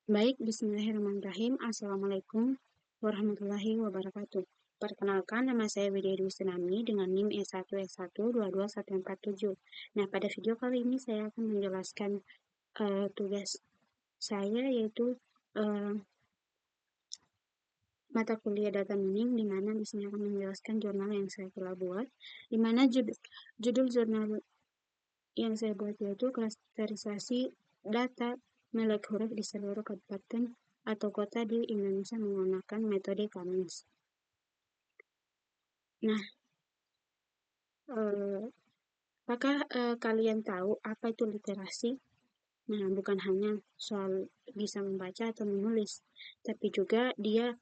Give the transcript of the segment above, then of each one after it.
Baik, bismillahirrahmanirrahim. Assalamualaikum warahmatullahi wabarakatuh. Perkenalkan, nama saya Widya Dwi Tsunami dengan NIM E1S1221147. Nah, pada video kali ini saya akan menjelaskan tugas saya, yaitu mata kuliah data mining, di mana di sini akan menjelaskan jurnal yang saya telah buat, di mana judul jurnal yang saya buat yaitu klasterisasi data melek huruf di seluruh kabupaten atau kota di Indonesia menggunakan metode Cummins. Nah, apakah kalian tahu apa itu literasi? Nah, bukan hanya soal bisa membaca atau menulis, tapi juga dia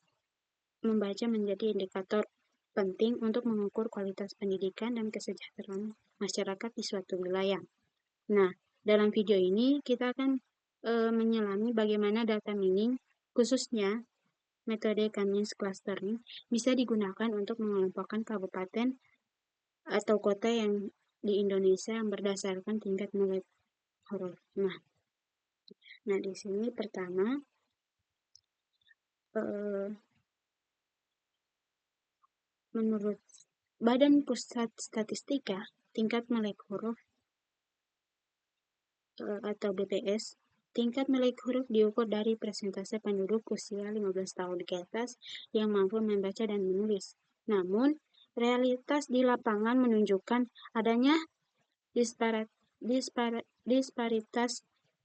membaca menjadi indikator penting untuk mengukur kualitas pendidikan dan kesejahteraan masyarakat di suatu wilayah. Nah, dalam video ini kita akan menyelami bagaimana data mining, khususnya metode Cummins clustering, bisa digunakan untuk mengelompokkan kabupaten atau kota yang di Indonesia yang berdasarkan tingkat melek huruf. Nah, di sini pertama, menurut Badan Pusat Statistika, tingkat melek huruf atau BPS, tingkat melek huruf diukur dari persentase penduduk usia 15 tahun ke atas yang mampu membaca dan menulis. Namun, realitas di lapangan menunjukkan adanya disparitas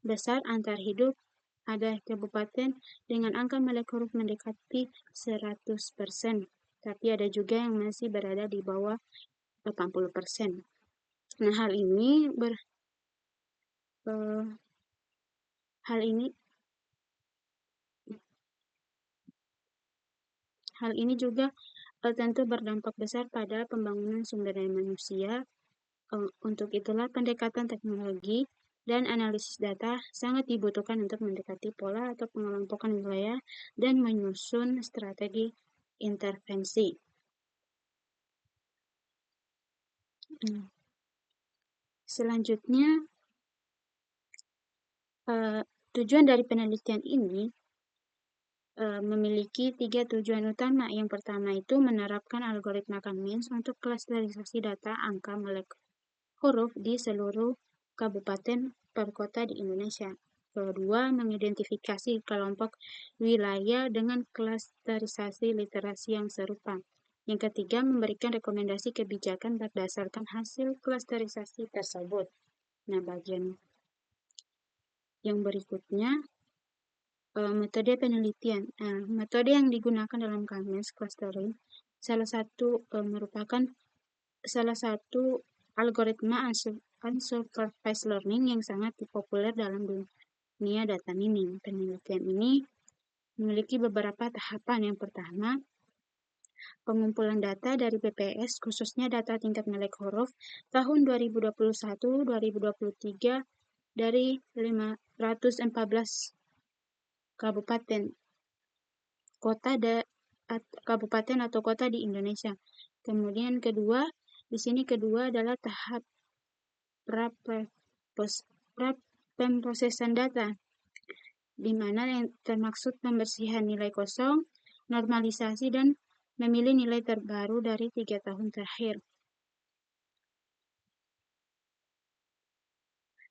besar antar hidup. Ada kabupaten dengan angka melek huruf mendekati 100%, tapi ada juga yang masih berada di bawah 80%. Nah, hal ini juga tentu berdampak besar pada pembangunan sumber daya manusia. Untuk itulah pendekatan teknologi dan analisis data sangat dibutuhkan untuk mendekati pola atau pengelompokan wilayah dan menyusun strategi intervensi. Selanjutnya, tujuan dari penelitian ini memiliki 3 tujuan utama. Yang pertama itu menerapkan algoritma Cummins untuk klasterisasi data angka melek huruf di seluruh kabupaten per kota di Indonesia. Kedua, mengidentifikasi kelompok wilayah dengan klasterisasi literasi yang serupa. Yang ketiga, memberikan rekomendasi kebijakan berdasarkan hasil klasterisasi tersebut. Nah, bagian yang berikutnya, metode penelitian. Metode yang digunakan dalam Cummins clustering merupakan salah satu algoritma unsupervised learning yang sangat populer dalam dunia data mining. Penelitian ini memiliki beberapa tahapan. Yang pertama, pengumpulan data dari BPS, khususnya data tingkat melek huruf tahun 2021-2023 dari 514 kabupaten kabupaten atau kota di Indonesia. Kemudian di sini kedua adalah tahap pemrosesan data, di mana yang termaksud pembersihan nilai kosong, normalisasi, dan memilih nilai terbaru dari 3 tahun terakhir.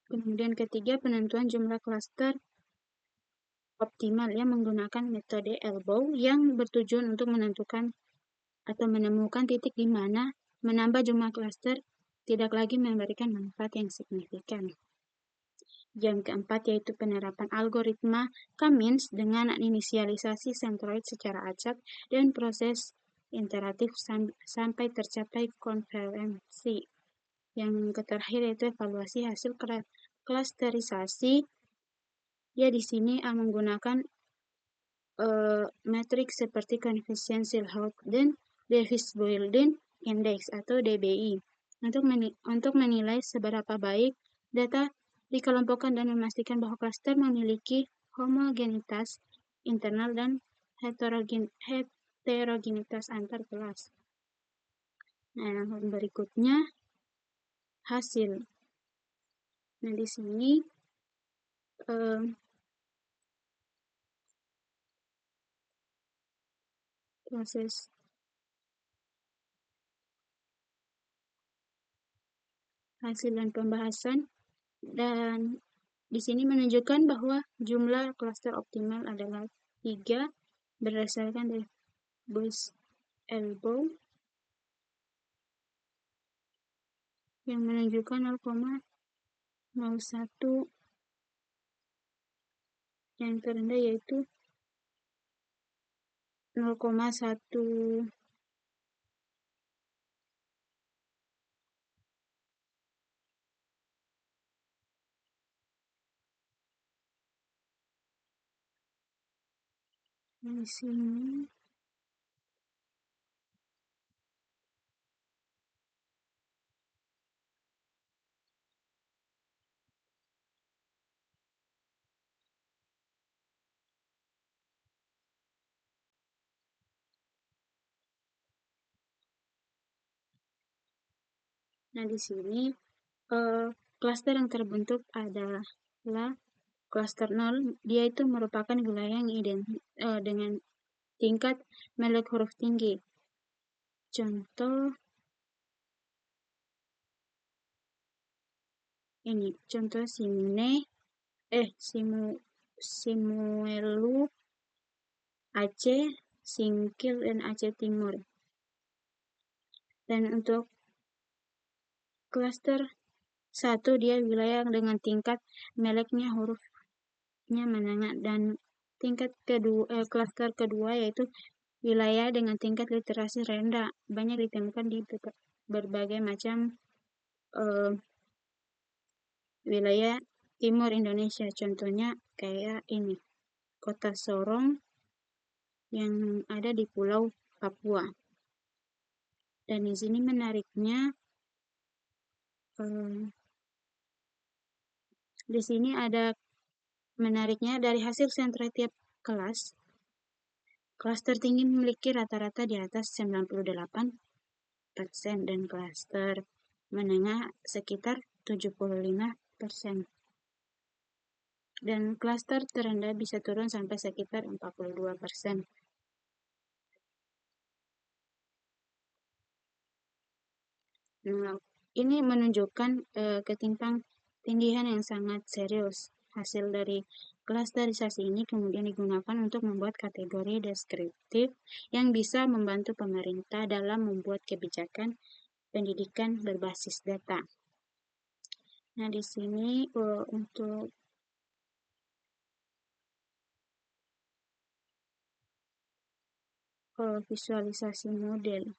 Kemudian ketiga, penentuan jumlah klaster optimal yang menggunakan metode elbow yang bertujuan untuk menentukan atau menemukan titik di mana menambah jumlah klaster tidak lagi memberikan manfaat yang signifikan. Yang keempat yaitu penerapan algoritma Cummins dengan inisialisasi sentroid secara acak dan proses iteratif sampai tercapai konvergensi. Yang terakhir yaitu evaluasi hasil klasterisasi. Ya, di sini menggunakan metrik seperti Coefficient Houghton Davis-Bouldin Index atau DBI untuk menilai seberapa baik data dikelompokkan dan memastikan bahwa klaster memiliki homogenitas internal dan heterogenitas antar kelas. Nah, yang berikutnya hasil. Nah, di sini proses hasil dan pembahasan, dan di sini menunjukkan bahwa jumlah klaster optimal adalah 3 berdasarkan dari Boys-Elbow yang menunjukkan 0,01, yang terendah yaitu 0,1. Di sini di sini klaster yang terbentuk adalah klaster 0. Dia itu merupakan wilayah yang dengan tingkat melek huruf tinggi. Contoh ini, contoh Simuelu, Aceh, Singkil, dan Aceh Timur. Dan untuk klaster 1 dia wilayah dengan tingkat meleknya hurufnya menengah, dan tingkat kedua, klaster kedua yaitu wilayah dengan tingkat literasi rendah, banyak ditemukan di berbagai macam wilayah timur Indonesia. Contohnya kayak ini, Kota Sorong yang ada di Pulau Papua. Dan di sini menariknya, di sini ada menariknya dari hasil sentra tiap kelas. Kelas tertinggi memiliki rata-rata di atas 98% dan klaster menengah sekitar 75%. Dan klaster terendah bisa turun sampai sekitar 42%. Nah, ini menunjukkan ketimpang tinggian yang sangat serius. Hasil dari klasterisasi ini kemudian digunakan untuk membuat kategori deskriptif yang bisa membantu pemerintah dalam membuat kebijakan pendidikan berbasis data. Nah, di sini untuk visualisasi model.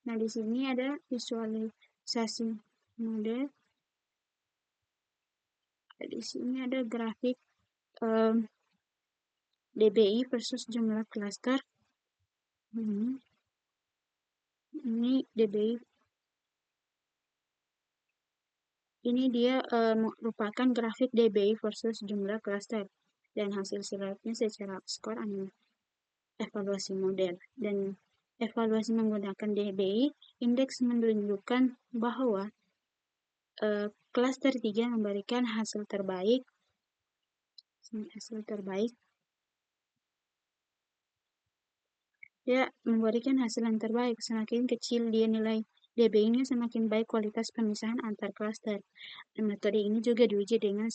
Nah, di sini ada visualisasi model. Di sini ada grafik DBI versus jumlah klaster. Ini DBI. Ini dia merupakan grafik DBI versus jumlah klaster dan hasil silatnya secara skor evaluasi model. Dan evaluasi menggunakan DBI, indeks menunjukkan bahwa klaster 3 memberikan hasil terbaik. Dia memberikan hasil yang terbaik. Semakin kecil dia nilai DBI-nya, semakin baik kualitas pemisahan antar klaster. Dan metode ini juga diuji dengan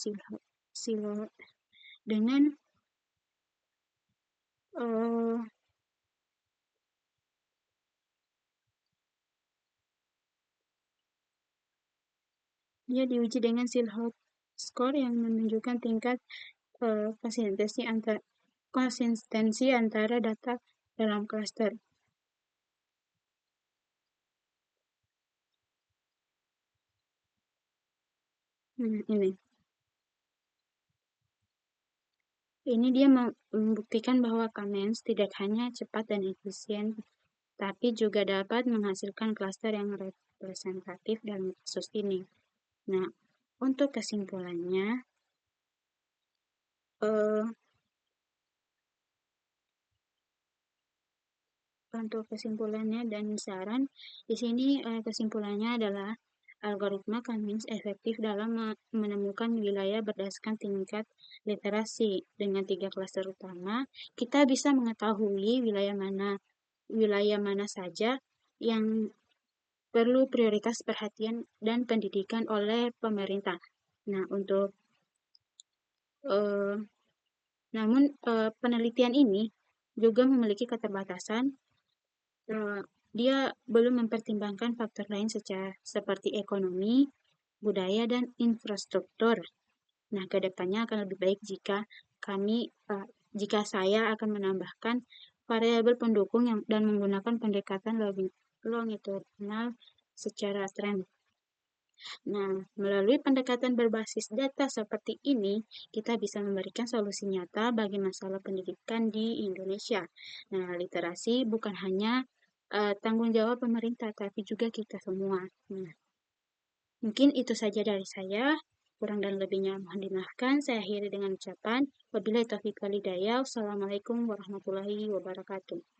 dia diuji dengan Silhouette score yang menunjukkan tingkat konsistensi antara data dalam klaster. Ini dia membuktikan bahwa Kamens tidak hanya cepat dan efisien, tapi juga dapat menghasilkan klaster yang representatif dalam kasus ini. Nah, untuk kesimpulannya, dan saran di sini kesimpulannya adalah Algoritma kami efektif dalam menemukan wilayah berdasarkan tingkat literasi. Dengan 3 klaster utama, kita bisa mengetahui wilayah mana saja yang perlu prioritas perhatian dan pendidikan oleh pemerintah. Nah, eh, penelitian ini juga memiliki keterbatasan. Dia belum mempertimbangkan faktor lain seperti ekonomi, budaya, dan infrastruktur. Nah, kedepannya akan lebih baik jika saya akan menambahkan variabel pendukung dan menggunakan pendekatan longitudinal secara tren. Nah, melalui pendekatan berbasis data seperti ini, kita bisa memberikan solusi nyata bagi masalah pendidikan di Indonesia. Nah, literasi bukan hanya tanggung jawab pemerintah, tapi juga kita semua. Nah, mungkin itu saja dari saya. Kurang dan lebihnya mohon dimaafkan. Saya akhiri dengan ucapan wabillahi taufiq wal hidayah. Wassalamualaikum warahmatullahi wabarakatuh.